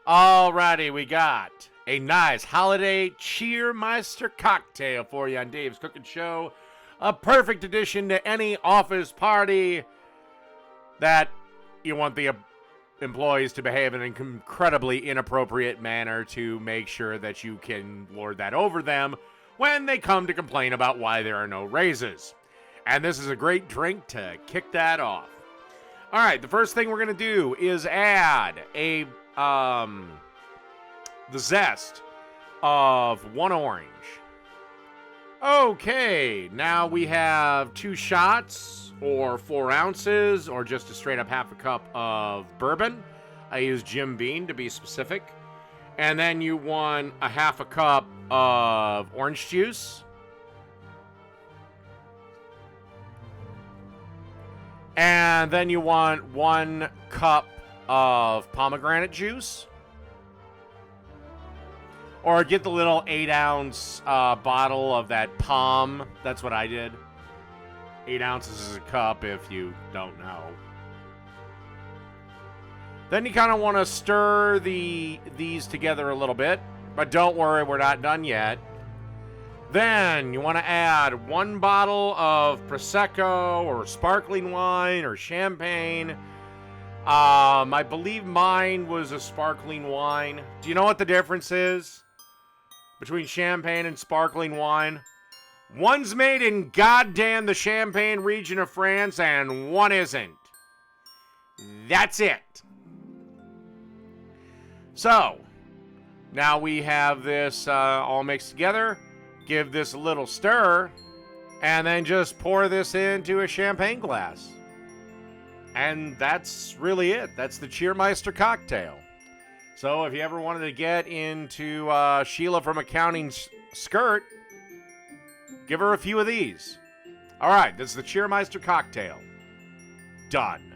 Alrighty, we got a nice holiday Cheermeister cocktail for you on Dave's Cooking Show. A perfect addition to any office party that you want the employees to behave in an incredibly inappropriate manner to make sure that you can lord that over them when they come to complain about why there are no raises. And this is a great drink to kick that off. All right, the first thing we're going to do is add the zest of 1 orange. Okay, now we have 2 shots or 4 ounces or just a straight up half a cup of bourbon. I use Jim Beam to be specific. And then you want a half a cup of orange juice. And then you want 1 cup of pomegranate juice. Or get the little 8-ounce bottle of that Palm. That's what I did. 8 ounces is a cup if you don't know. Then you kind of want to stir these together a little bit. But don't worry, we're not done yet. Then you want to add 1 bottle of Prosecco or sparkling wine or champagne. I believe mine was a sparkling wine. Do you know what the difference is between champagne and sparkling wine? One's made in goddamn the Champagne region of France and one isn't. That's it. So, now we have this all mixed together. Give this a little stir, and then just pour this into a champagne glass. And that's really it. That's the Cheermeister Cocktail. So if you ever wanted to get into Sheila from Accounting's skirt, give her a few of these. All right, this is the Cheermeister Cocktail. Done.